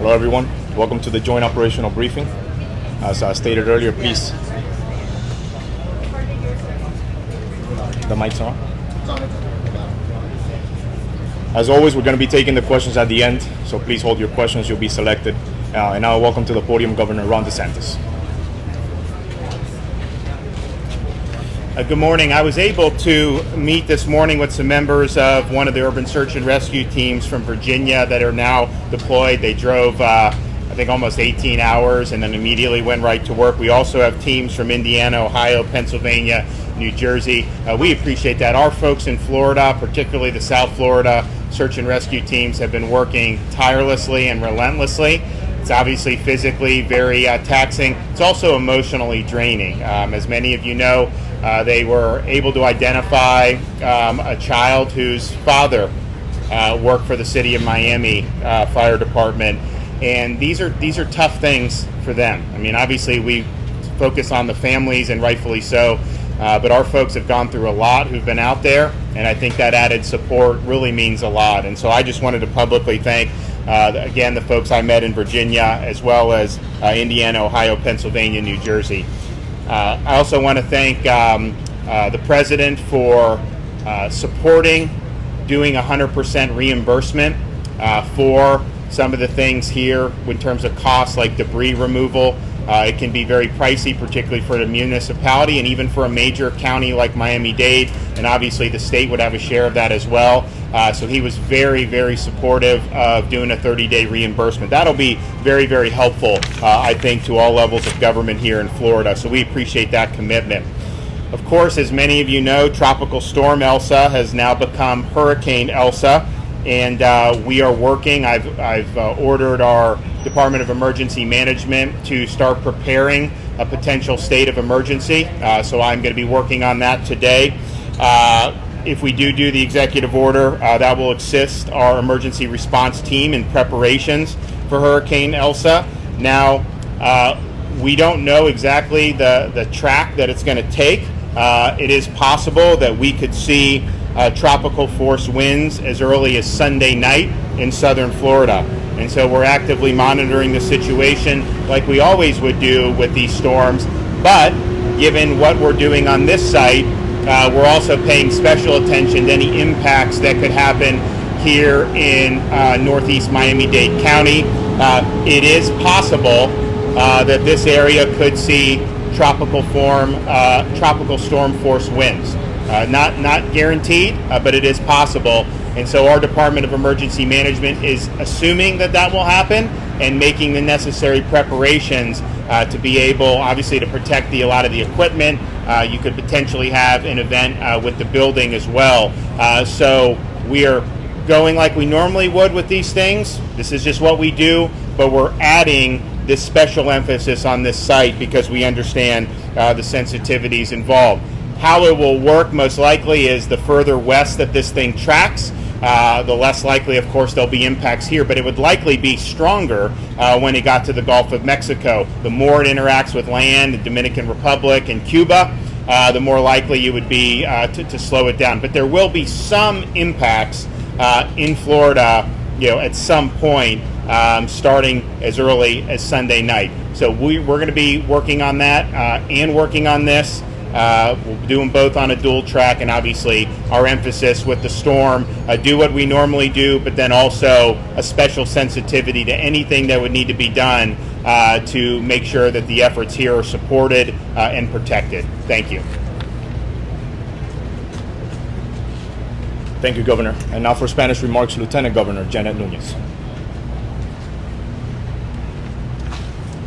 Hello everyone, welcome to the joint operational briefing. As stated earlier, please. The mic's on. As always, we're going to be taking the questions at the end, so please hold your questions, you'll be selected. And now welcome to the podium Governor Ron DeSantis. Good morning. I was able to meet this morning with some members of one of the urban search and rescue teams from Virginia that are now deployed. They drove, I think, almost 18 hours and then immediately went right to work. We also have teams from Indiana, Ohio, Pennsylvania, New Jersey. We appreciate that. Our folks in Florida, particularly the South Florida search and rescue teams, have been working tirelessly and relentlessly. It's obviously physically very taxing. It's also emotionally draining. As many of you know, they were able to identify a child whose father worked for the city of Miami Fire Department, and these are tough things for them. I mean, obviously we focus on the families, and rightfully so, but our folks have gone through a lot who've been out there, and I think that added support really means a lot. And so I just wanted to publicly thank again the folks I met in Virginia, as well as Indiana, Ohio, Pennsylvania, New Jersey. I also want to thank the President for supporting doing 100% reimbursement for some of the things here in terms of costs like debris removal. It can be very pricey, particularly for the municipality and even for a major county like Miami-Dade, and obviously the state would have a share of that as well. So he was very, very supportive of doing a 30-day reimbursement. That'll be very, very helpful, I think, to all levels of government here in Florida. So we appreciate that commitment. Of course, as many of you know, Tropical Storm Elsa has now become Hurricane Elsa, and we are working. I've ordered our Department of Emergency Management to start preparing a potential state of emergency. So I'm going to be working on that today. If we do the executive order, that will assist our emergency response team in preparations for Hurricane Elsa. Now, we don't know exactly the track that it's going to take. It is possible that we could see tropical force winds as early as Sunday night in southern Florida. And so we're actively monitoring the situation like we always would do with these storms. But given what we're doing on this site, we're also paying special attention to any impacts that could happen here in northeast Miami-Dade County. It is possible that this area could see tropical storm force winds. Not guaranteed, but it is possible. And so our Department of Emergency Management is assuming that will happen and making the necessary preparations to be able, obviously, to protect a lot of the equipment. You could potentially have an event with the building as well. So we are going like we normally would with these things. This is just what we do, but we're adding this special emphasis on this site because we understand the sensitivities involved. How it will work most likely is the further west that this thing tracks, the less likely, of course, there'll be impacts here, but it would likely be stronger when it got to the Gulf of Mexico. The more it interacts with land, the Dominican Republic and Cuba, the more likely you would be to slow it down. But there will be some impacts in Florida, at some point, starting as early as Sunday night. So we're going to be working on that and working on this. We'll do them both on a dual track, and obviously our emphasis with the storm, do what we normally do, but then also a special sensitivity to anything that would need to be done to make sure that the efforts here are supported and protected. Thank you. Thank you, Governor. And now for Spanish remarks, Lieutenant Governor Janet Núñez.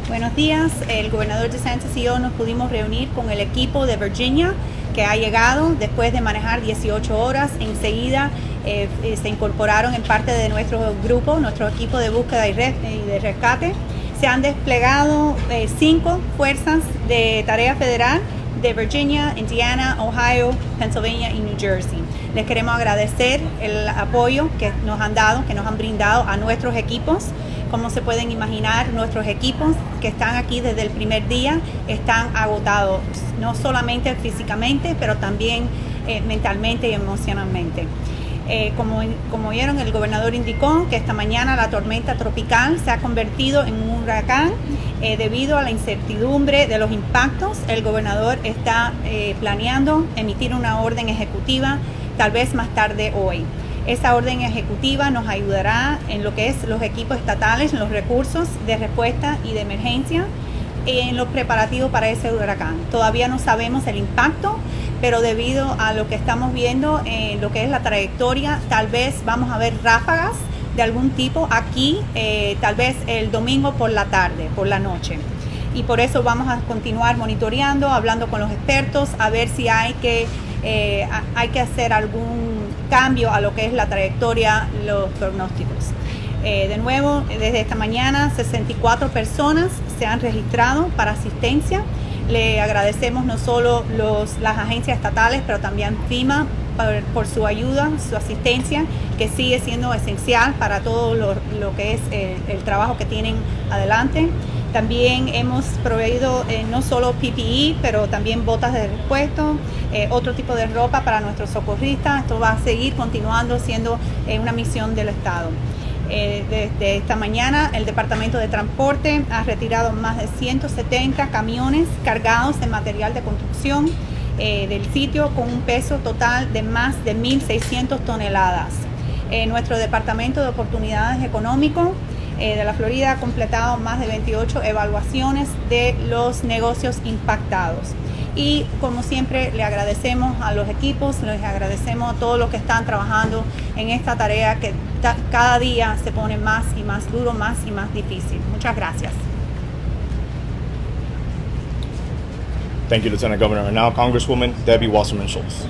Buenos días. El gobernador DeSantis y yo nos pudimos reunir con el equipo de Virginia que ha llegado después de manejar 18 horas. Enseguida se incorporaron en parte de nuestro grupo, nuestro equipo de búsqueda y de rescate. Se han desplegado 5 fuerzas de tarea federal de Virginia, Indiana, Ohio, Pennsylvania y New Jersey. Les queremos agradecer el apoyo que nos han dado, que nos han brindado a nuestros equipos. Como se pueden imaginar, nuestros equipos que están aquí desde el primer día están agotados, no solamente físicamente, pero también mentalmente y emocionalmente. Como vieron, el gobernador indicó que esta mañana la tormenta tropical se ha convertido en un huracán. Debido a la incertidumbre de los impactos, el gobernador está planeando emitir una orden ejecutiva tal vez más tarde hoy. Esa orden ejecutiva nos ayudará en lo que es los equipos estatales, en los recursos de respuesta y de emergencia, en los preparativos para ese huracán. Todavía no sabemos el impacto, pero debido a lo que estamos viendo en lo que es la trayectoria, tal vez vamos a ver ráfagas de algún tipo aquí, tal vez el domingo por la tarde, por la noche. Y por eso vamos a continuar monitoreando, hablando con los expertos, a ver si hay que hacer algún cambio a lo que es la trayectoria, los pronósticos. De nuevo, desde esta mañana, 64 personas se han registrado para asistencia. Le agradecemos no solo las agencias estatales, pero también FEMA por su ayuda, su asistencia, que sigue siendo esencial para todo lo que es el trabajo que tienen adelante. También hemos proveído no solo PPE, pero también botas de repuesto, otro tipo de ropa para nuestros socorristas. Esto va a seguir continuando siendo una misión del Estado. Desde esta mañana, el Departamento de Transporte ha retirado más de 170 camiones cargados de material de construcción del sitio con un peso total de más de 1.600 toneladas. Nuestro Departamento de Oportunidades Económicas de la Florida ha completado más de 28 evaluaciones de los negocios impactados. Y como siempre, le agradecemos a los equipos, les agradecemos a todos los que están trabajando en esta tarea que cada día se pone más y más duro, más y más difícil. Muchas gracias. Thank you, Lieutenant Governor. And now, Congresswoman Debbie Wasserman Schultz.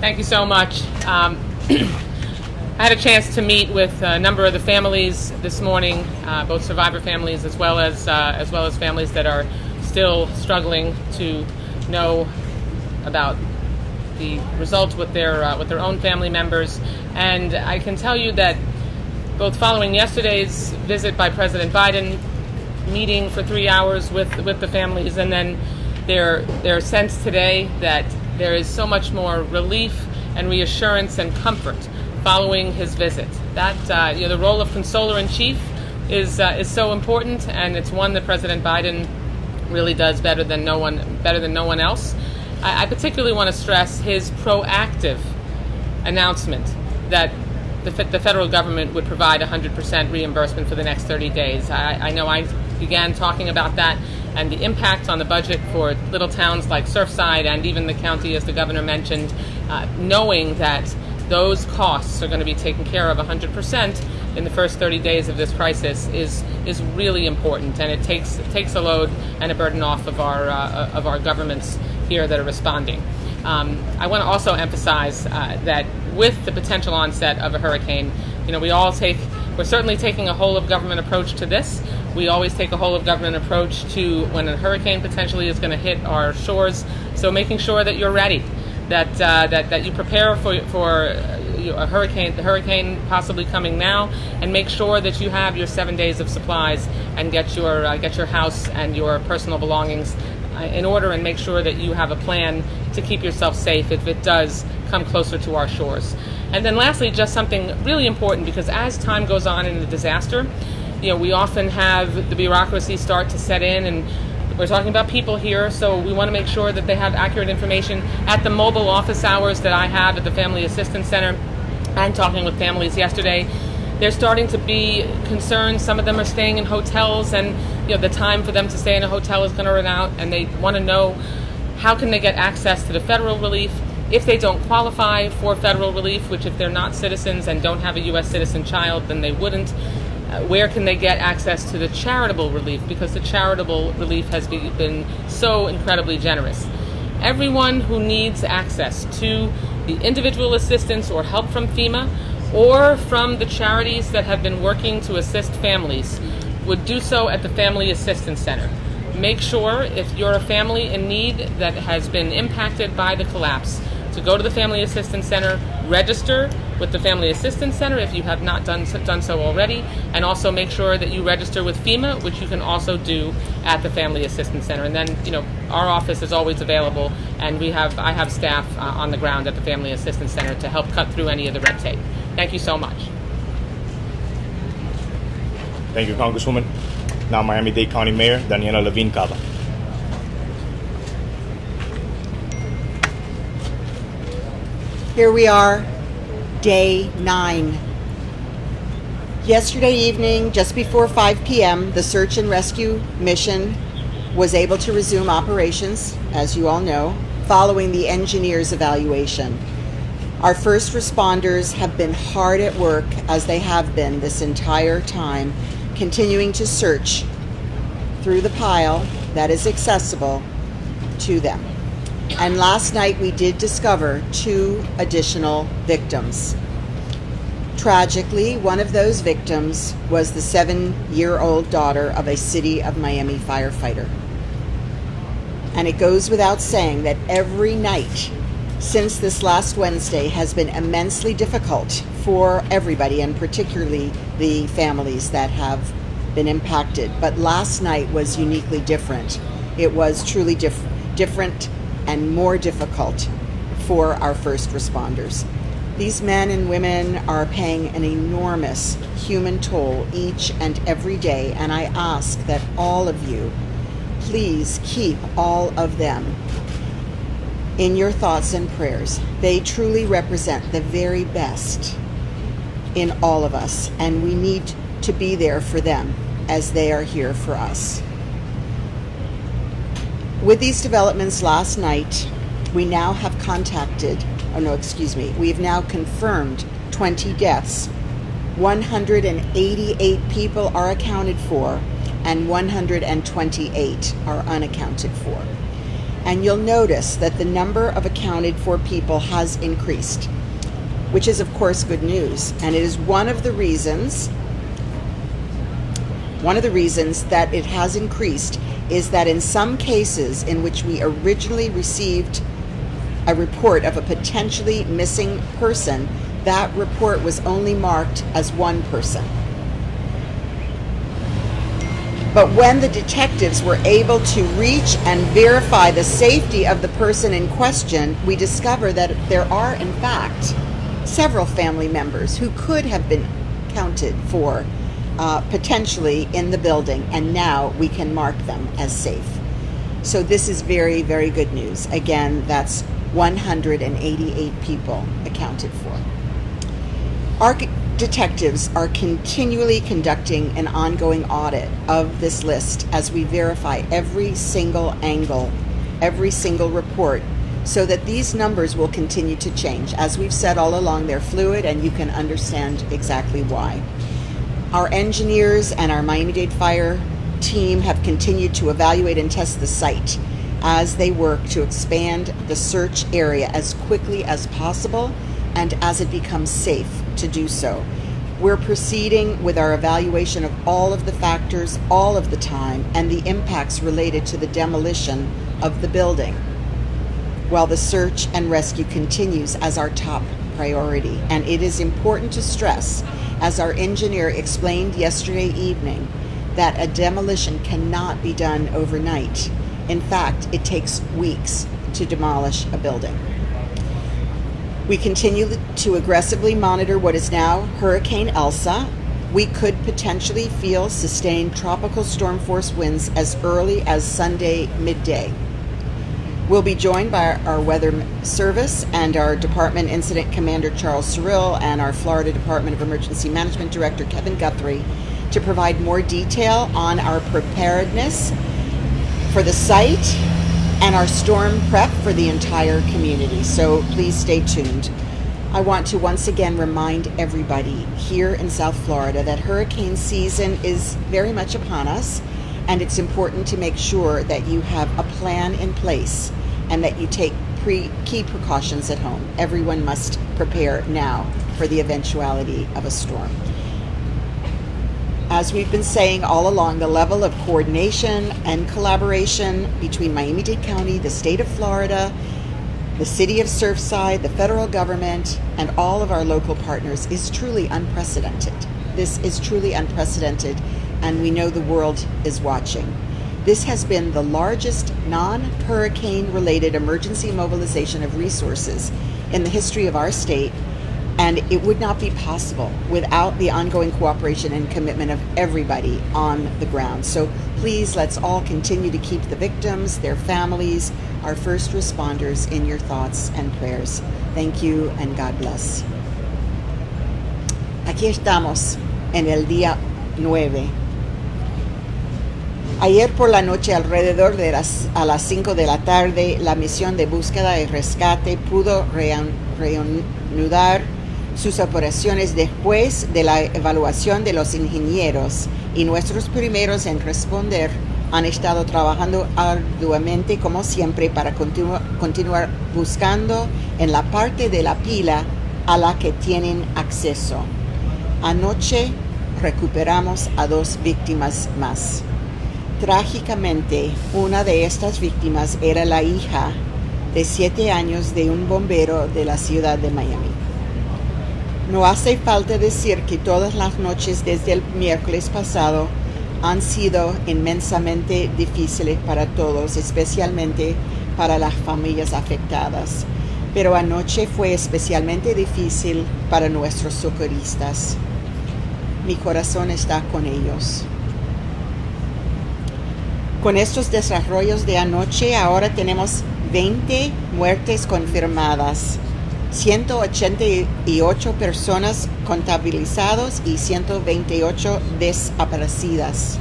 Thank you so much. I had a chance to meet with a number of the families this morning, both survivor families as well as families that are still struggling to know about the results with their own family members. And I can tell you that both following yesterday's visit by President Biden, meeting for 3 hours with the families, and then their sense today that there is so much more relief and reassurance and comfort following his visit. That the role of consoler in chief is so important, and it's one that President Biden really does better than no one else. I particularly want to stress his proactive announcement that the federal government would provide 100% reimbursement for the next 30 days. I know I began talking about that and the impact on the budget for little towns like Surfside and even the county, as the governor mentioned, knowing that those costs are going to be taken care of 100% in the first 30 days of this crisis is really important, and it takes a load and a burden off of our governments here that are responding. I want to also emphasize that with the potential onset of a hurricane, we're certainly taking a whole of government approach to this. We always take a whole of government approach to when a hurricane potentially is going to hit our shores. So making sure that you're ready, that you prepare for a hurricane, the hurricane possibly coming now, and make sure that you have your 7 days of supplies and get your house and your personal belongings in order, and make sure that you have a plan to keep yourself safe if it does come closer to our shores. And then lastly, just something really important, because as time goes on in the disaster, we often have the bureaucracy start to set in, and we're talking about people here, so we want to make sure that they have accurate information. At the mobile office hours that I have at the Family Assistance Center, and talking with families yesterday, there's starting to be concerns. Some of them are staying in hotels, and the time for them to stay in a hotel is going to run out, and they want to know how can they get access to the federal relief. If they don't qualify for federal relief, which if they're not citizens and don't have a U.S. citizen child, then they wouldn't, where can they get access to the charitable relief? Because the charitable relief has been so incredibly generous. Everyone who needs access to the individual assistance or help from FEMA or from the charities that have been working to assist families would do so at the Family Assistance Center. Make sure, if you're a family in need that has been impacted by the collapse, to go to the Family Assistance Center, register with the Family Assistance Center if you have not done so already, and also make sure that you register with FEMA, which you can also do at the Family Assistance Center. And then, our office is always available, and I have staff on the ground at the Family Assistance Center to help cut through any of the red tape. Thank you so much. Thank you, Congresswoman. Now Miami-Dade County Mayor Daniela Levine Cava. Here we are, day 9. Yesterday evening, just before 5 p.m., the search and rescue mission was able to resume operations, as you all know, following the engineer's evaluation. Our first responders have been hard at work, as they have been this entire time, continuing to search through the pile that is accessible to them. And last night we did discover 2 additional victims. Tragically, one of those victims was the 7-year-old daughter of a City of Miami firefighter. And it goes without saying that every night since this last Wednesday has been immensely difficult for everybody, and particularly the families that have been impacted. But last night was uniquely different. It was truly different and more difficult for our first responders. These men and women are paying an enormous human toll each and every day, and I ask that all of you please keep all of them in your thoughts and prayers. They truly represent the very best in all of us, and we need to be there for them as they are here for us. With these developments last night, we now have we've now confirmed 20 deaths. 188 people are accounted for, and 128 are unaccounted for. And you'll notice that the number of accounted for people has increased, which is of course good news. And it is one of the reasons that it has increased is that in some cases in which we originally received a report of a potentially missing person, that report was only marked as one person. But when the detectives were able to reach and verify the safety of the person in question, we discover that there are, in fact, several family members who could have been counted for potentially in the building, and now we can mark them as safe. So this is very, very good news. Again, that's 188 people accounted for. Our detectives are continually conducting an ongoing audit of this list as we verify every single angle, every single report, so that these numbers will continue to change. As we've said all along, they're fluid, and you can understand exactly why. Our engineers and our Miami-Dade Fire team have continued to evaluate and test the site as they work to expand the search area as quickly as possible and as it becomes safe to do so. We're proceeding with our evaluation of all of the factors, all of the time, and the impacts related to the demolition of the building, while the search and rescue continues as our top priority. And it is important to stress, as our engineer explained yesterday evening, that a demolition cannot be done overnight. In fact, it takes weeks to demolish a building. We continue to aggressively monitor what is now Hurricane Elsa. We could potentially feel sustained tropical storm force winds as early as Sunday midday. We'll be joined by our Weather Service and our Department Incident Commander Charles Cyril and our Florida Department of Emergency Management Director Kevin Guthrie to provide more detail on our preparedness for the site and our storm prep for the entire community. So please stay tuned. I want to once again remind everybody here in South Florida that hurricane season is very much upon us, and it's important to make sure that you have a plan in place and that you take key precautions at home. Everyone must prepare now for the eventuality of a storm. As we've been saying all along, the level of coordination and collaboration between Miami-Dade County, the state of Florida, the city of Surfside, the federal government, and all of our local partners is truly unprecedented. This is truly unprecedented, and we know the world is watching. This has been the largest non-hurricane related emergency mobilization of resources in the history of our state, and it would not be possible without the ongoing cooperation and commitment of everybody on the ground. So please, let's all continue to keep the victims, their families, our first responders in your thoughts and prayers. Thank you and God bless. Aquí estamos en el día 9. Ayer por la noche, alrededor de a las 5 de la tarde, la misión de búsqueda y rescate pudo reanudar sus operaciones después de la evaluación de los ingenieros, y nuestros primeros en responder han estado trabajando arduamente como siempre para continuar buscando en la parte de la pila a la que tienen acceso. Anoche recuperamos a 2 víctimas más. Trágicamente, una de estas víctimas era la hija de 7 años de un bombero de la ciudad de Miami. No hace falta decir que todas las noches desde el miércoles pasado han sido inmensamente difíciles para todos, especialmente para las familias afectadas. Pero anoche fue especialmente difícil para nuestros socorristas. Mi corazón está con ellos. Con estos desarrollos de anoche, ahora tenemos 20 muertes confirmadas, 188 personas contabilizadas y 128 desaparecidas.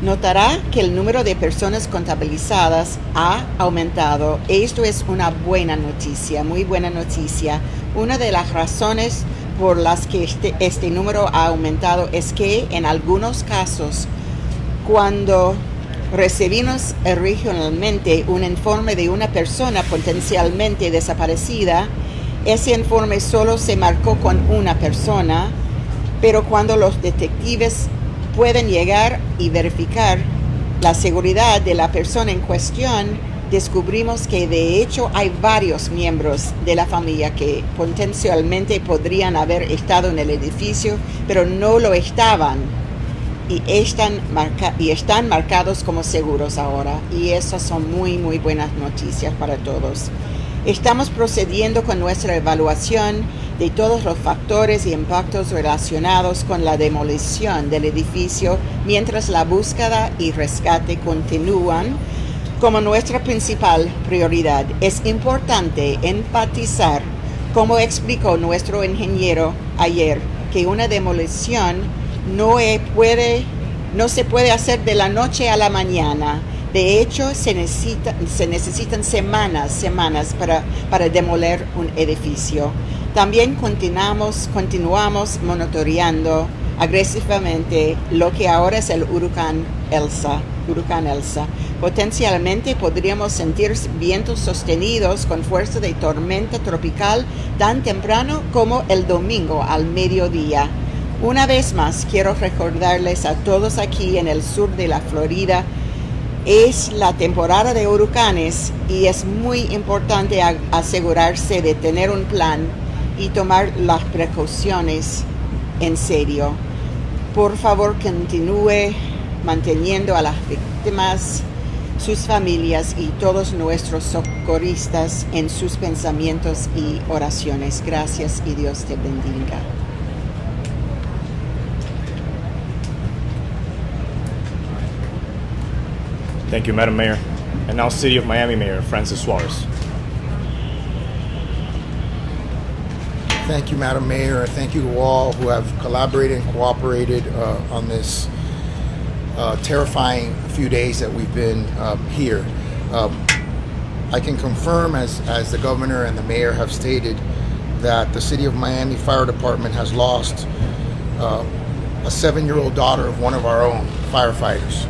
Notará que el número de personas contabilizadas ha aumentado. Esto es una buena noticia, muy buena noticia. Una de las razones por las que este número ha aumentado es que en algunos casos, cuando recibimos regionalmente un informe de una persona potencialmente desaparecida, ese informe solo se marcó con una persona, pero cuando los detectives pueden llegar y verificar la seguridad de la persona en cuestión, descubrimos que de hecho hay varios miembros de la familia que potencialmente podrían haber estado en el edificio, pero no lo estaban. Y están marcados como seguros ahora, y esas son muy buenas noticias para todos. Estamos procediendo con nuestra evaluación de todos los factores y impactos relacionados con la demolición del edificio mientras la búsqueda y rescate continúan como nuestra principal prioridad. Es importante enfatizar, como explicó nuestro ingeniero ayer, que una demolición no se puede hacer de la noche a la mañana. De hecho, se necesitan semanas para demoler un edificio. También continuamos monitoreando agresivamente lo que ahora es el huracán Elsa. Potencialmente podríamos sentir vientos sostenidos con fuerza de tormenta tropical tan temprano como el domingo al mediodía. Una vez más, quiero recordarles a todos aquí en el sur de la Florida, es la temporada de huracanes y es muy importante asegurarse de tener un plan y tomar las precauciones en serio. Por favor, continúe manteniendo a las víctimas, sus familias y todos nuestros socorristas en sus pensamientos y oraciones. Gracias y Dios te bendiga. Thank you, Madam Mayor. And now City of Miami Mayor Francis Suarez. Thank you, Madam Mayor, and thank you to all who have collaborated and cooperated on this terrifying few days that we've been here. I can confirm, as the governor and the mayor have stated, that the City of Miami Fire Department has lost a 7-year-old daughter of one of our own firefighters.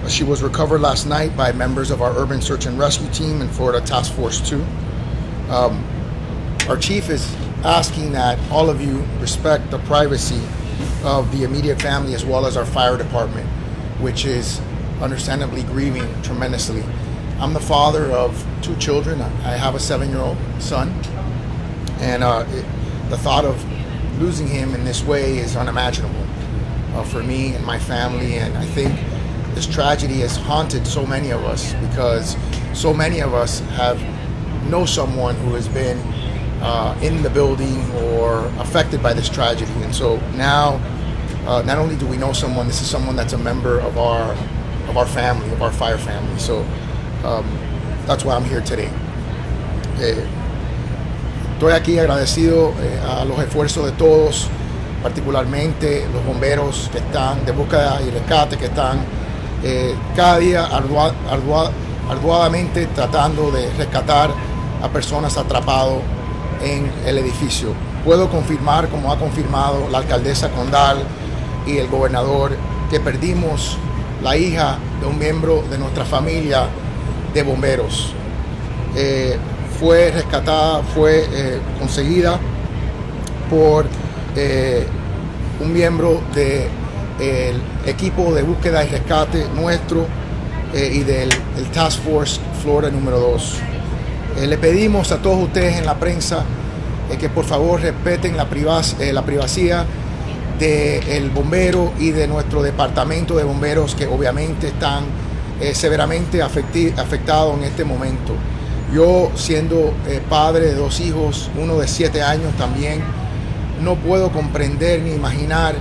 She was recovered last night by members of our Urban Search and Rescue Team in Florida Task Force 2. Our chief is asking that all of you respect the privacy of the immediate family as well as our fire department, which is understandably grieving tremendously. I'm the father of 2 children. I have a 7-year-old son, and the thought of losing him in this way is unimaginable for me and my family. And I think this tragedy has haunted so many of us because so many of us know someone who has been in the building or affected by this tragedy. And so now, not only do we know someone, this is someone that's a member of our family, of our fire family. So that's why I'm here today. Estoy aquí agradecido a los esfuerzos de todos, particularmente los bomberos que están de búsqueda y rescate, que están cada día arduamente tratando de rescatar a personas atrapadas en el edificio. Puedo confirmar, como ha confirmado la alcaldesa Condal y el gobernador, que perdimos la hija de un miembro de nuestra familia de bomberos. Fue rescatada, fue conseguida por un miembro del equipo de búsqueda y rescate nuestro y del Task Force Florida número 2. Le pedimos a todos ustedes en la prensa que por favor respeten la privacidad del bombero y de nuestro departamento de bomberos, que obviamente están severamente afectados en este momento. Yo, siendo padre de 2 hijos, uno de 7 años también, no puedo comprender ni imaginar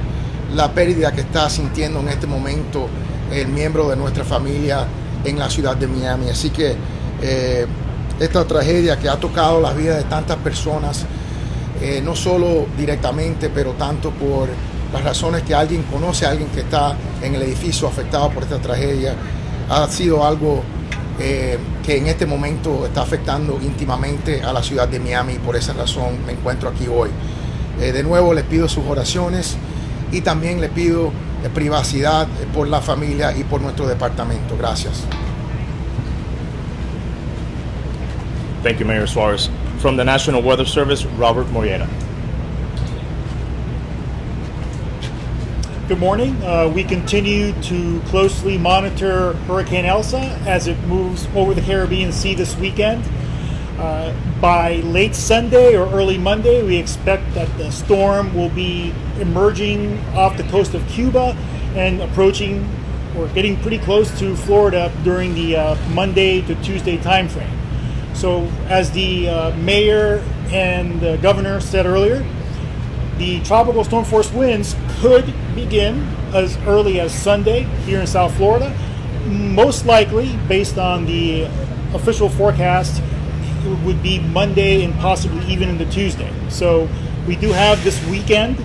la pérdida que está sintiendo en este momento el miembro de nuestra familia en la ciudad de Miami. Así que esta tragedia que ha tocado las vidas de tantas personas, no solo directamente, pero tanto por las razones que alguien conoce a alguien que está en el edificio afectado por esta tragedia, ha sido algo que en este momento está afectando íntimamente a la ciudad de Miami, y por esa razón me encuentro aquí hoy. De nuevo les pido sus oraciones y también les pido privacidad por la familia y por nuestro departamento. Gracias. Thank you, Mayor Suarez. From the National Weather Service, Robert Moriera. Good morning. We continue to closely monitor Hurricane Elsa as it moves over the Caribbean Sea this weekend. By late Sunday or early Monday, we expect that the storm will be emerging off the coast of Cuba and approaching or getting pretty close to Florida during the Monday to Tuesday timeframe. So as the mayor and the governor said earlier, the tropical storm force winds could begin as early as Sunday here in South Florida. Most likely, based on the official forecast, it would be Monday and possibly even into Tuesday. So we do have this weekend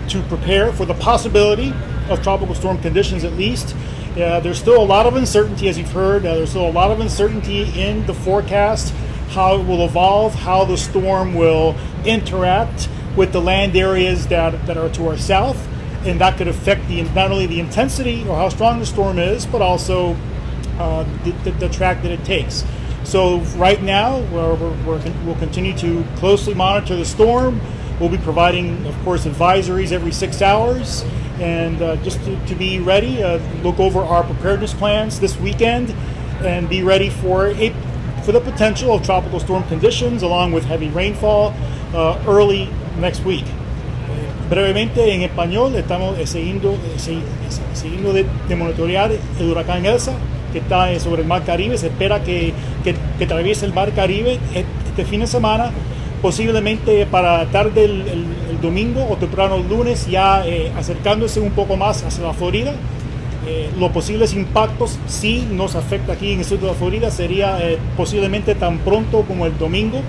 to prepare for the possibility of tropical storm conditions at least. There's still a lot of uncertainty, as you've heard. There's still a lot of uncertainty in the forecast, how it will evolve, how the storm will interact with the land areas that are to our south, and that could affect not only the intensity or how strong the storm is, but also the track that it takes. So right now, we'll continue to closely monitor the storm. We'll be providing, of course, advisories every 6 hours, and just to be ready, look over our preparedness plans this weekend, and be ready for the potential of tropical storm conditions, along with heavy rainfall early next week. Brevemente en español, estamos siguiendo de monitorear el huracán Elsa, que está sobre el Mar Caribe. Se espera que atraviese el Mar Caribe este fin de semana, posiblemente para tarde el domingo o temprano el lunes, ya acercándose un poco más hacia la Florida. Los posibles impactos, si nos afecta aquí en el sur de la Florida, sería posiblemente tan pronto como el domingo,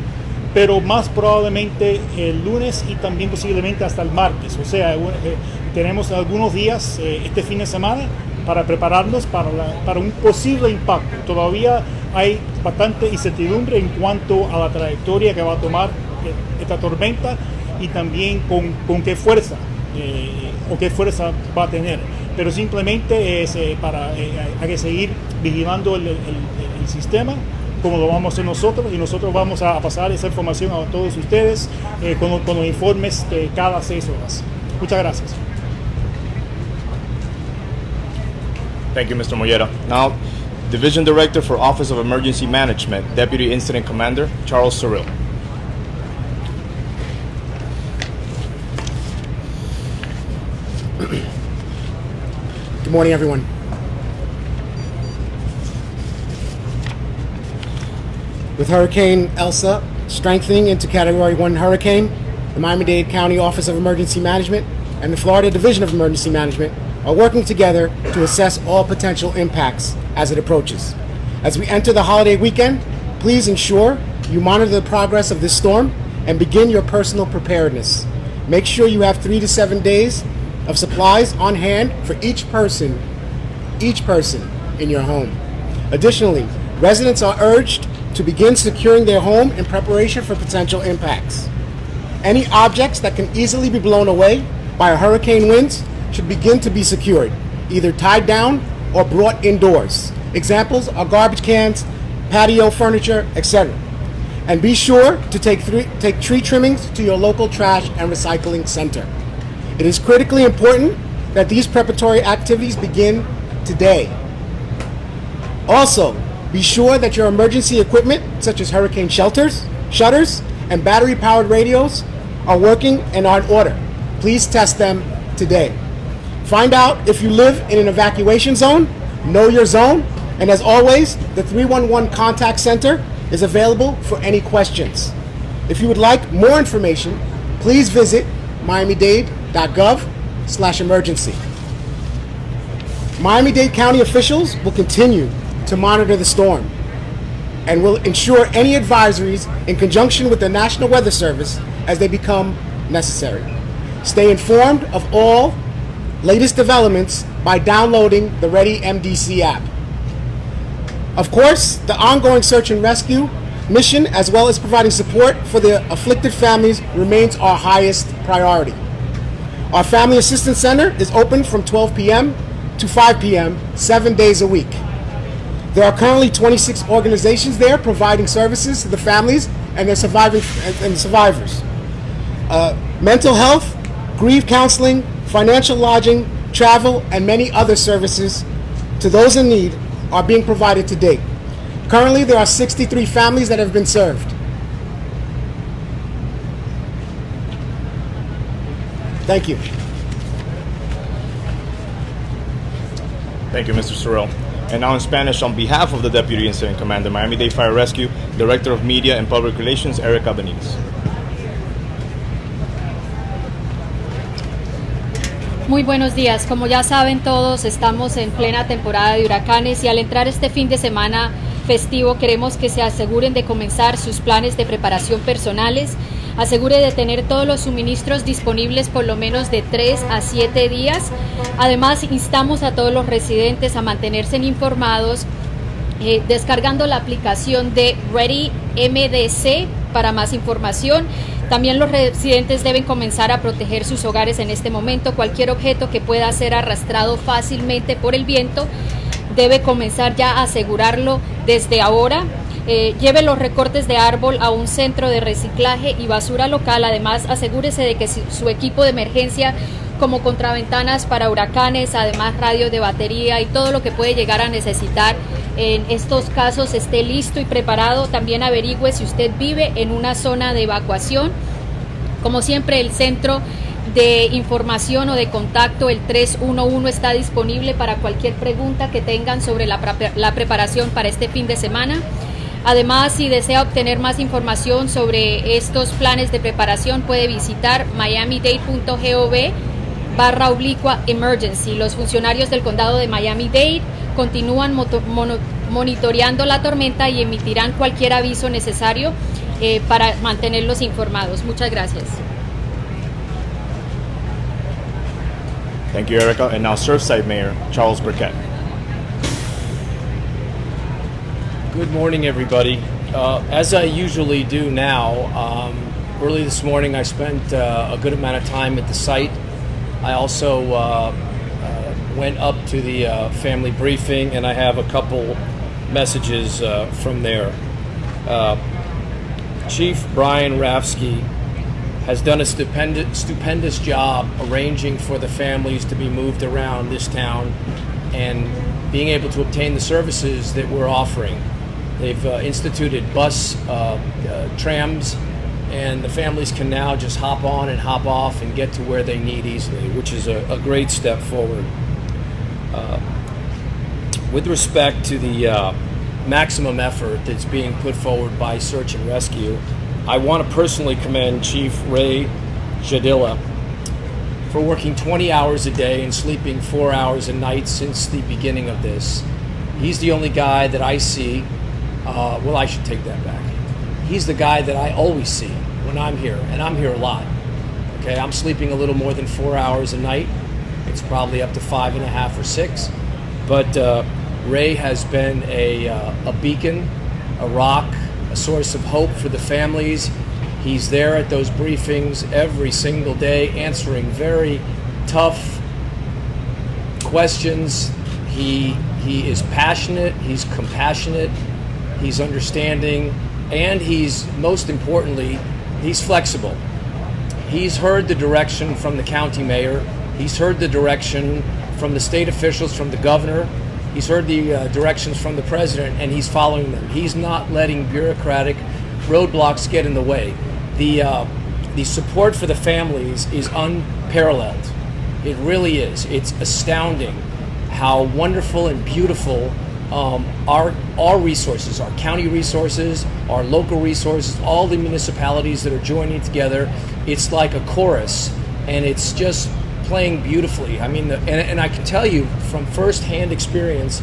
pero más probablemente el lunes y también posiblemente hasta el martes. O sea, tenemos algunos días este fin de semana para prepararnos para un posible impacto. Todavía hay bastante incertidumbre en cuanto a la trayectoria que va a tomar esta tormenta y también con qué fuerza o qué fuerza va a tener. Pero simplemente hay que seguir vigilando el sistema, como lo vamos a hacer nosotros, y nosotros vamos a pasar esa información a todos ustedes con los informes cada 6 horas. Muchas gracias. Thank you, Mr. Moriera. Now, Division Director for Office of Emergency Management, Deputy Incident Commander, Charles Cyril. Good morning, everyone. With Hurricane Elsa strengthening into Category 1 hurricane, the Miami-Dade County Office of Emergency Management and the Florida Division of Emergency Management are working together to assess all potential impacts as it approaches. As we enter the holiday weekend, please ensure you monitor the progress of this storm and begin your personal preparedness. Make sure you have 3 to 7 days of supplies on hand for each person in your home. Additionally, residents are urged to begin securing their home in preparation for potential impacts. Any objects that can easily be blown away by a hurricane winds should begin to be secured, either tied down or brought indoors. Examples are garbage cans, patio furniture, etc. And be sure to take tree trimmings to your local trash and recycling center. It is critically important that these preparatory activities begin today. Also, be sure that your emergency equipment, such as hurricane shutters, and battery-powered radios, are working and are in order. Please test them today. Find out if you live in an evacuation zone, know your zone, and as always, the 311 contact center is available for any questions. If you would like more information, please visit miami-dade.gov/emergency. Miami-Dade County officials will continue to monitor the storm and will ensure any advisories in conjunction with the National Weather Service as they become necessary. Stay informed of all latest developments by downloading the Ready MDC app. Of course, the ongoing search and rescue mission, as well as providing support for the afflicted families, remains our highest priority. Our Family Assistance Center is open from 12 p.m. to 5 p.m. 7 days a week. There are currently 26 organizations there providing services to the families and their survivors. Mental health, grief counseling, financial lodging, travel, and many other services to those in need are being provided to date. Currently, there are 63 families that have been served. Thank you. Thank you, Mr. Sorrell. And now in Spanish, on behalf of the Deputy Incident Commander, Miami-Dade Fire Rescue, Director of Media and Public Relations, Erica Benitez. Muy buenos días. Como ya saben todos, estamos en plena temporada de huracanes y al entrar este fin de semana festivo queremos que se aseguren de comenzar sus planes de preparación personales. Asegure de tener todos los suministros disponibles por lo menos de 3 a 7 días. Además, instamos a todos los residentes a mantenerse informados descargando la aplicación de Ready MDC para más información. También los residentes deben comenzar a proteger sus hogares en este momento. Cualquier objeto que pueda ser arrastrado fácilmente por el viento debe comenzar ya a asegurarlo desde ahora. Lleve los recortes de árbol a un centro de reciclaje y basura local. Además, asegúrese de que su equipo de emergencia, como contraventanas para huracanes, además radios de batería y todo lo que puede llegar a necesitar en estos casos, esté listo y preparado. También averigüe si usted vive en una zona de evacuación. Como siempre, el centro de información o de contacto, el 311, está disponible para cualquier pregunta que tengan sobre la preparación para este fin de semana. Además, si desea obtener más información sobre estos planes de preparación, puede visitar miamidade.gov/emergency. Los funcionarios del condado de Miami-Dade continúan monitoreando la tormenta y emitirán cualquier aviso necesario para mantenerlos informados. Muchas gracias. Thank you, Erica. And now Surfside Mayor Charles Burkett. Good morning, everybody. As I usually do now, early this morning I spent a good amount of time at the site. I also went up to the family briefing, and I have a couple messages from there. Chief Brian Rafsky has done a stupendous job arranging for the families to be moved around this town and being able to obtain the services that we're offering. They've instituted bus trams, and the families can now just hop on and hop off and get to where they need easily, which is a great step forward. With respect to the maximum effort that's being put forward by Search and Rescue, I want to personally commend Chief Ray Jadilla for working 20 hours a day and sleeping 4 hours a night since the beginning of this. He's the only guy that I see, well, I should take that back. He's the guy that I always see when I'm here, and I'm here a lot. Okay, I'm sleeping a little more than 4 hours a night. It's probably up to 5.5 or 6. But Ray has been a beacon, a rock, a source of hope for the families. He's there at those briefings every single day, answering very tough questions. He is passionate, he's compassionate, he's understanding, and he's, most importantly, he's flexible. He's heard the direction from the county mayor, he's heard the direction from the state officials, from the governor, he's heard the directions from the president, and he's following them. He's not letting bureaucratic roadblocks get in the way. The support for the families is unparalleled. It really is. It's astounding how wonderful and beautiful our resources, our county resources, our local resources, all the municipalities that are joining together. It's like a chorus, and it's just playing beautifully. I mean, and I can tell you from firsthand experience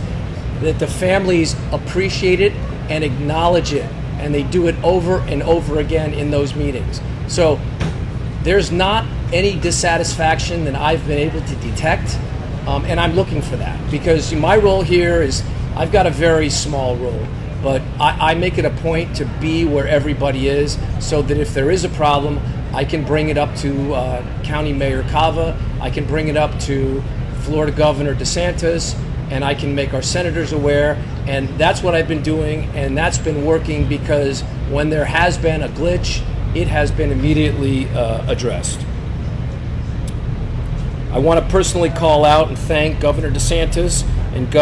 that the families appreciate it and acknowledge it, and they do it over and over again in those meetings. So there's not any dissatisfaction that I've been able to detect, and I'm looking for that, because my role here is, I've got a very small role, but I make it a point to be where everybody is, so that if there is a problem, I can bring it up to County Mayor Cava, I can bring it up to Florida Governor DeSantis, and I can make our senators aware, and that's what I've been doing, and that's been working, because when there has been a glitch, it has been immediately addressed. I want to personally call out and thank Governor DeSantis and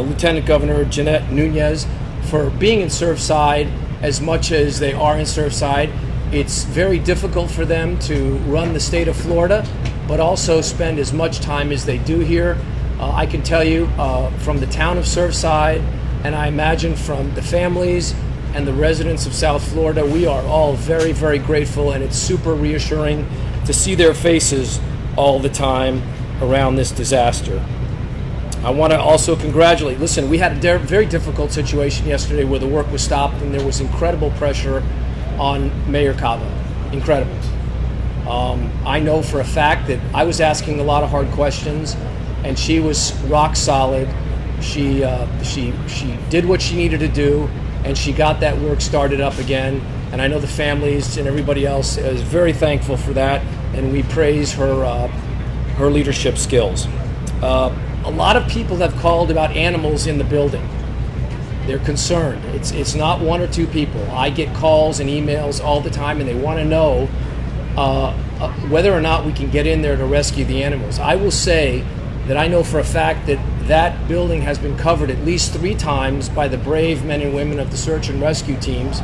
Lieutenant Governor Jeanette Nunez for being in Surfside as much as they are in Surfside. It's very difficult for them to run the state of Florida, but also spend as much time as they do here. I can tell you from the town of Surfside, and I imagine from the families and the residents of South Florida, we are all very, very grateful, and it's super reassuring to see their faces all the time around this disaster. I want to also congratulate, listen, we had a very difficult situation yesterday where the work was stopped, and there was incredible pressure on Mayor Cava. Incredible. I know for a fact that I was asking a lot of hard questions, and she was rock solid. She did what she needed to do, and she got that work started up again. And I know the families and everybody else is very thankful for that, and we praise her leadership skills. A lot of people have called about animals in the building. They're concerned. It's not one or two people. I get calls and emails all the time, and they want to know whether or not we can get in there to rescue the animals. I will say that I know for a fact that that building has been covered at least 3 times by the brave men and women of the search and rescue teams,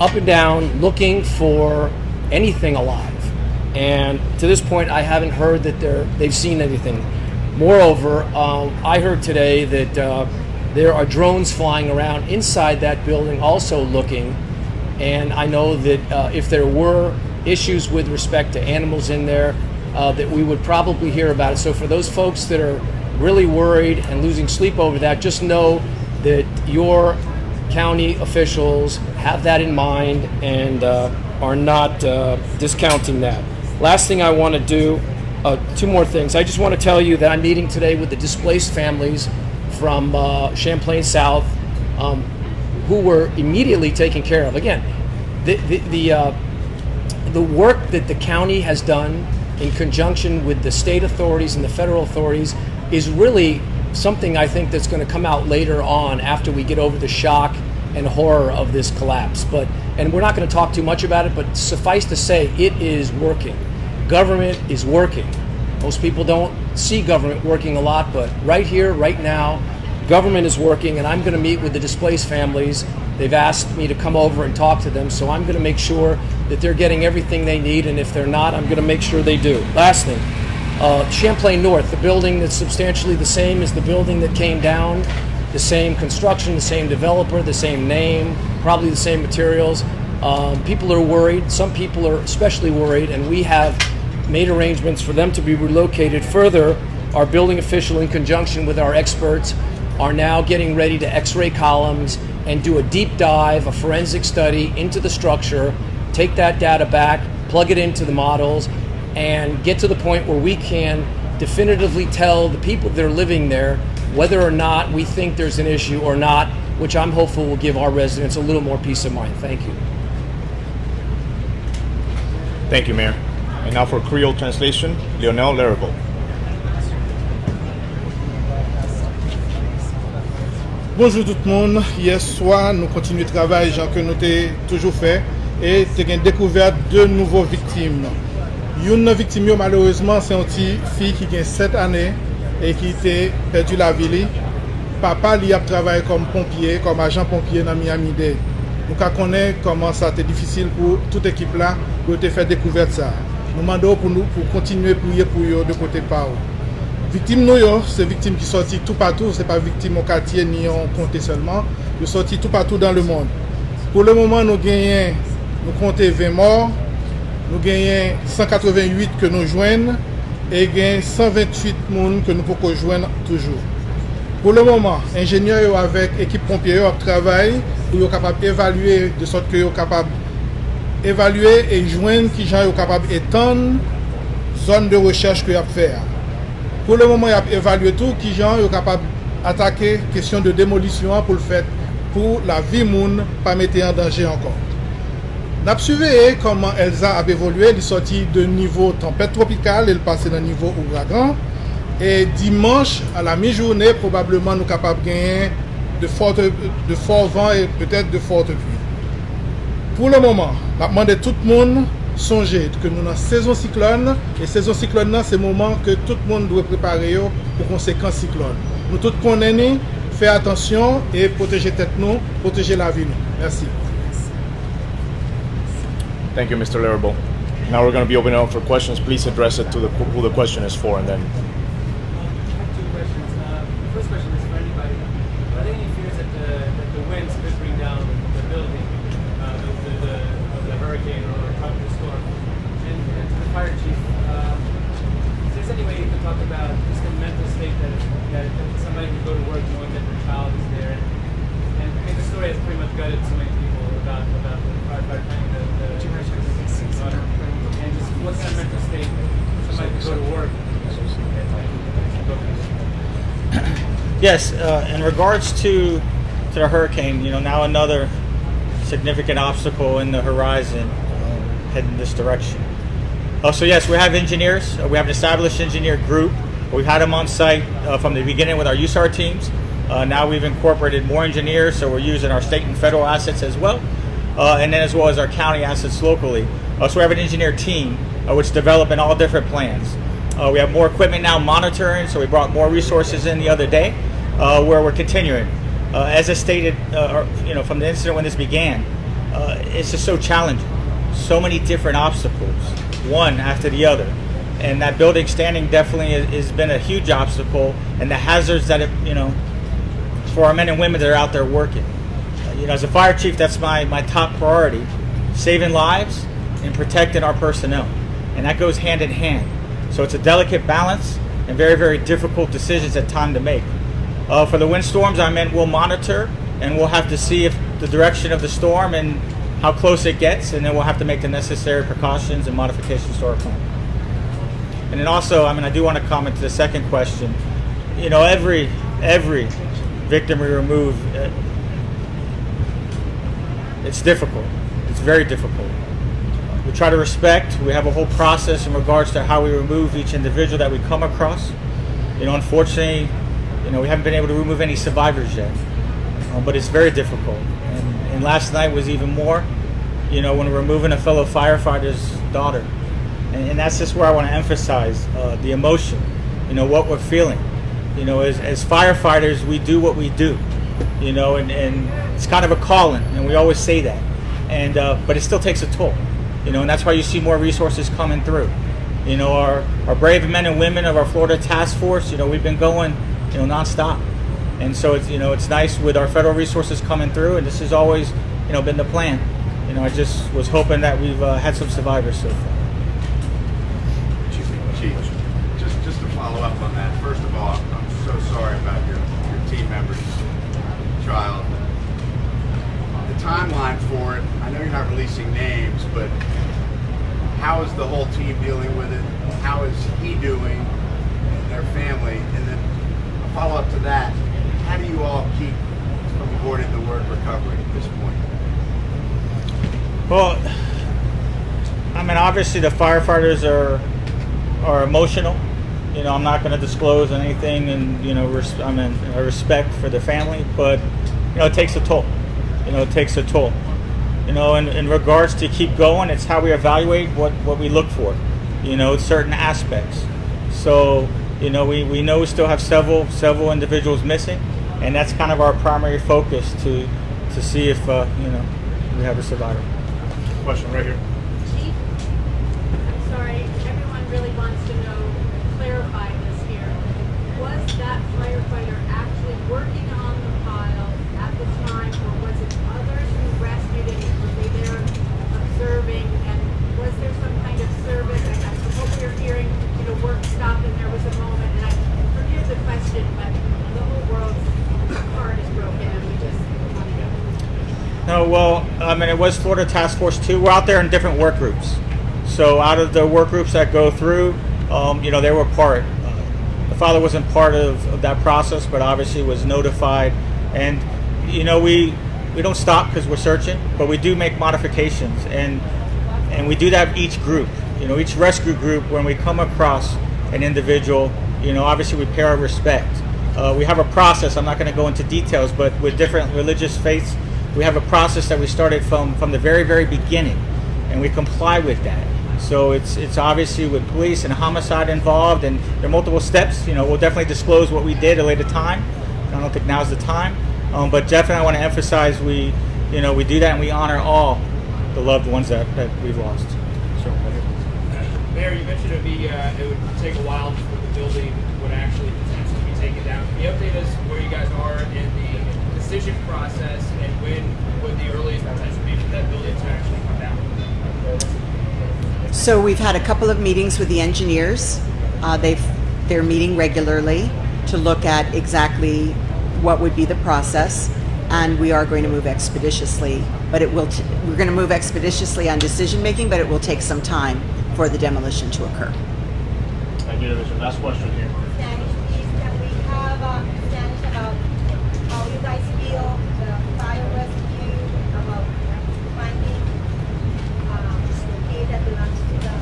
up and down, looking for anything alive. And to this point, I haven't heard that they've seen anything. Moreover, I heard today that there are drones flying around inside that building also looking, and I know that if there were issues with respect to animals in there, that we would probably hear about it. So for those folks that are really worried and losing sleep over that, just know that your county officials have that in mind and are not discounting that. Last thing I want to do, 2 more things. I just want to tell you that I'm meeting today with the displaced families from Champlain South, who were immediately taken care of. Again, the work that the county has done in conjunction with the state authorities and the federal authorities is really something I think that's going to come out later on after we get over the shock and horror of this collapse. And we're not going to talk too much about it, but suffice to say, it is working. Government is working. Most people don't see government working a lot, but right here, right now, government is working, and I'm going to meet with the displaced families. They've asked me to come over and talk to them, so I'm going to make sure that they're getting everything they need, and if they're not, I'm going to make sure they do. Last thing, Champlain North, the building that's substantially the same as the building that came down, the same construction, the same developer, the same name, probably the same materials. People are worried. Some people are especially worried, and we have made arrangements for them to be relocated. Further, our building official, in conjunction with our experts, are now getting ready to x-ray columns and do a deep dive, a forensic study into the structure, take that data back, plug it into the models, and get to the point where we can definitively tell the people that are living there whether or not we think there's an issue or not, which I'm hopeful will give our residents a little more peace of mind. Thank you. Thank you, Mayor. And now for Creole translation, Lionel Laravel. Bonjour tout le monde. Hier soir, nous continuons le travail Jean, que nous avons toujours fait et nous avons découvert 2 nouveaux victimes. Une victime, malheureusement, c'est une petite fille qui a 7 années et qui a perdu la vie. Papa lui a travaillé comme pompier, comme agent pompier dans Miami-Dade. Nous connaissons comment ça a été difficile pour toute l'équipe là pour te faire découvrir ça. Nous demandons pour continuer à prier pour eux de côté par eux. Victime nous, c'est victime qui sortent tout partout, c'est pas victime au quartier ni en comté seulement, ils sortent tout partout dans le monde. Pour le moment, nous comptons 20 morts, nous gagnons 188 que nous joignons et gagnons 128 personnes que nous pouvons joindre toujours. Pour le moment, ingénieurs avec équipe pompiers travaillent pour être capable d'évaluer de sorte que sont capable d'évaluer et joindre qui gens sont capable d'étendre zone de recherche que y a faire. Pour le moment, il a évalué tout qui gens sont capable d'attaquer question de démolition pour le fait pour la vie moun pas mettre en danger encore. N'a surveillé comment Elsa a évolué, il est sorti de niveau tempête tropicale, il est passé dans niveau ouragan. Et dimanche, à la mi-journée, probablement, nous sommes capables de gagner de forts vents et peut-être de fortes pluies. Pour le moment, je demande à tout le monde de songer que nous sommes dans saison cyclone. Et saison cyclone, c'est le moment que tout le monde doit préparer pour conséquences cyclone. Nous tous connaissons, faire attention et protéger tête nous, protéger la vie. Merci. Thank you, Mr. Laravel. Now we're going to be opening up for questions. Please address it to who the question is for, and then. First question is for anybody. Are there any fears that the winds could bring down the building of the hurricane or tropical storm? And to the fire chief, if there's any way you can talk about just the mental state that somebody can go to work knowing that their child is there, and I mean the story has pretty much gutted so many people about the firefighter planning and just what kind of mental state somebody can go to work. Yes, in regards to the hurricane, now another significant obstacle in the horizon heading this direction. So yes, we have engineers. We have an established engineer group. We've had them on site from the beginning with our USAR teams. Now we've incorporated more engineers, so we're using our state and federal assets as well, and then as well as our county assets locally. So we have an engineer team which is developing all different plans. We have more equipment now monitoring, so we brought more resources in the other day, where we're continuing. As I stated, from the incident when this began, it's just so challenging. So many different obstacles, one after the other. And that building standing definitely has been a huge obstacle, and the hazards that for our men and women that are out there working. As a fire chief, that's my top priority, saving lives and protecting our personnel. And that goes hand in hand. So it's a delicate balance and very, very difficult decisions at time to make. For the windstorms, we'll monitor and we'll have to see if the direction of the storm and how close it gets, and then we'll have to make the necessary precautions and modifications to our plan. And then also, I do want to comment to the second question. Every victim we remove, it's difficult. It's very difficult. We try to respect. We have a whole process in regards to how we remove each individual that we come across. Unfortunately, we haven't been able to remove any survivors yet, but it's very difficult. And last night was even more. When we're removing a fellow firefighter's daughter, and that's just where I want to emphasize the emotion, what we're feeling. As firefighters, we do what we do, and it's kind of a calling, and we always say that, but it still takes a toll, and that's why you see more resources coming through. Our brave men and women of our Florida task force, we've been going, nonstop, and so it's nice with our federal resources coming through, and this has always, been the plan. I just was hoping that we've had some survivors so far. Chief, just to follow up on that, first of all, I'm so sorry about your team member's child. The timeline for it, I know you're not releasing names, but how is the whole team dealing with it? How is he doing and their family? And then a follow up to that, how do you all keep from avoiding the word recovery at this point? Well, obviously the firefighters are emotional. I'm not going to disclose anything, and I respect for the family, but it takes a toll. It takes a toll. In regards to keep going, it's how we evaluate what we look for. Certain aspects. So we know we still have several individuals missing, and that's kind of our primary focus to see if we have a survivor. Question right here. Chief, I'm sorry, everyone really wants to know, clarify this here. Was that firefighter actually working on the pile at the time, or was it others who rescued him? Were they there observing, and was there some kind of service? I from what we were hearing, work stopped and there was a moment, and I forgive the question, but the whole world's heart is broken, and we just want to know. No, well, it was Florida Task Force 2. We're out there in different work groups. So out of the work groups that go through, they were part. The father wasn't part of that process, but obviously was notified. And, we don't stop because we're searching, but we do make modifications. And we do that with each group. Each rescue group, when we come across an individual, obviously we pay our respect. We have a process. I'm not going to go into details, but with different religious faiths, we have a process that we started from the very, very beginning, and we comply with that. So it's obviously with police and homicide involved, and there are multiple steps. We'll definitely disclose what we did at a later time. I don't think now's the time, but definitely I want to emphasize we do that, and we honor all the loved ones that we've lost. So, Mayor, you mentioned it would take a while before the building would actually potentially be taken down. Can you update us where you guys are in the decision process, and when would the earliest potential be for that building to actually come down? So we've had a couple of meetings with the engineers. They're meeting regularly to look at exactly what would be the process, and we are going to move expeditiously. But we're going to move expeditiously on decision making, but it will take some time for the demolition to occur. Thank you, Division. Last question here. Spanish, please. Can we have Spanish about how you guys feel the fire rescue, about finding the kid that belongs to the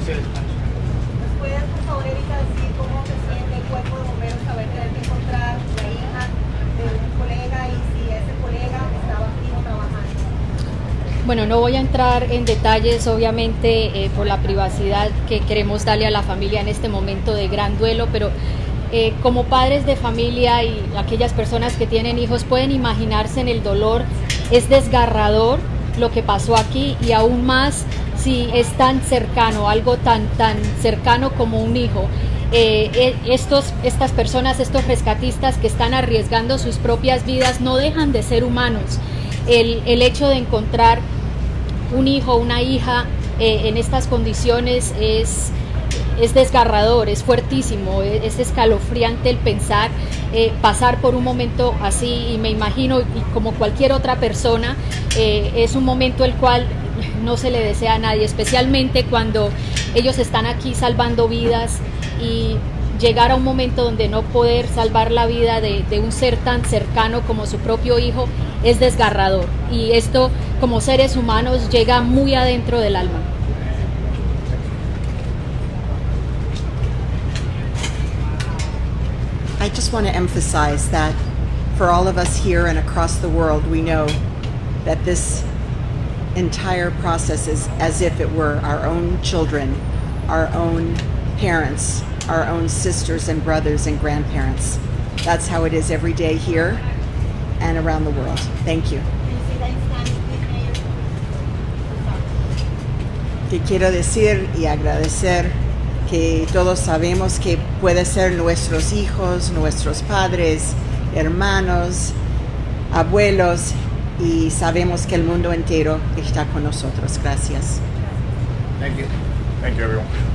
¿Nos puedes, por favor, Erika, decir cómo se siente el cuerpo de bomberos saber tener que encontrar la hija de un colega y si ese colega estaba activo trabajando? Bueno, no voy a entrar en detalles, obviamente, por la privacidad que queremos darle a la familia en este momento de gran duelo, pero como padres de familia y aquellas personas que tienen hijos pueden imaginarse en el dolor. Es desgarrador lo que pasó aquí, y aún más si es tan cercano, algo tan cercano como un hijo. Estas personas, estos rescatistas que están arriesgando sus propias vidas, no dejan de ser humanos. El hecho de encontrar un hijo, una hija en estas condiciones es desgarrador, es fuertísimo, es escalofriante el pensar pasar por un momento así, y me imagino, y como cualquier otra persona, es un momento el cual no se le desea a nadie, especialmente cuando ellos están aquí salvando vidas, y llegar a un momento donde no poder salvar la vida de un ser tan cercano como su propio hijo es desgarrador, y esto como seres humanos llega muy adentro del alma. I just want to emphasize that for all of us here and across the world, we know that this entire process is as if it were our own children, our own parents, our own sisters and brothers and grandparents. That's how it is every day here and around the world. Thank you. Que quiero decir y agradecer que todos sabemos que puede ser nuestros hijos, nuestros padres, hermanos, abuelos, y sabemos que el mundo entero está con nosotros. Gracias. Thank you. Thank you, everyone.